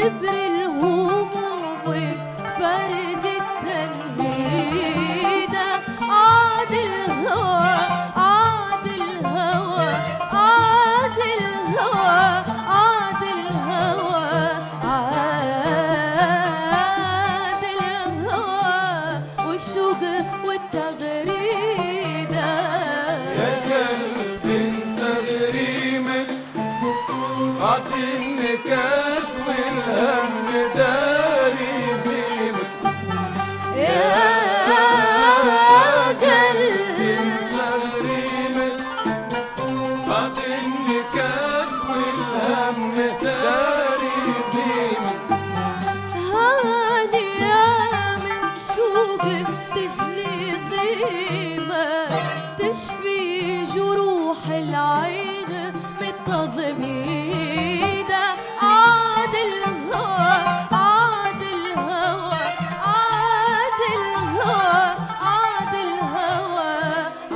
كبر الهموم وفرد التنهيدة. عاد الهوى عاد الهوى عاد الهوى عاد الهوى عاد الهوى والشوق والتغريدة. يا قلبي انسى غريمك بعد النكات والهم داري فيمك. يا قلبي انسى غريمك بعد النكات والهم داري فيمك. هاني يا من شوقك تجلي ضيمك تشفي جروح العين بالتضميدة. عاد الهوى عاد الهوى عاد الهوى عاد الهوى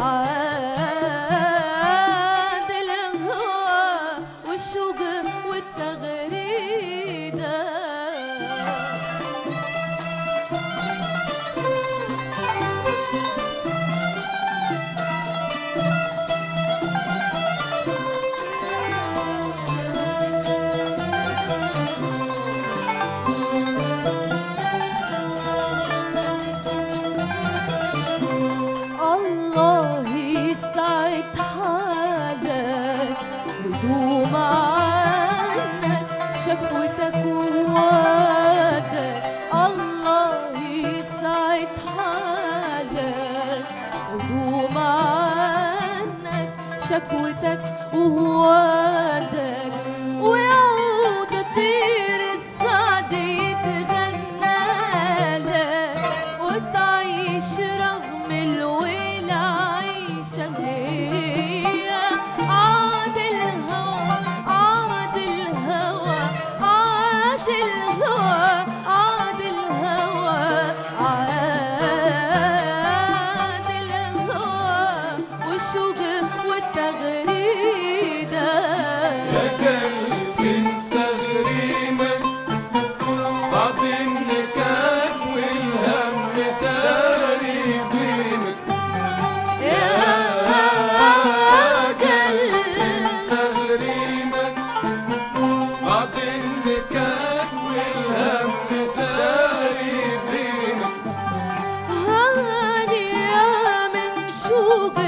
عاد الهوى والشوق والتغريدة. الله يسعد حالك ودوم عنك شكوتك ووادك. الله يسعد حالك ودوم عنك شكوتك ووادك. ويعود طير السعد يتغنى لك وتعيش رغم الويل عيشة هي. عاد الهوى عاد الهوى عاد الهوى عاد الهوى عاد الهوى والشوق والتغريدة. يا قلبي انسى غريمك بعد النكات والهم داري فيمك. يا قلبي انسى غريمك بعد النكات والهم داري فيمك. هاني يا من شوق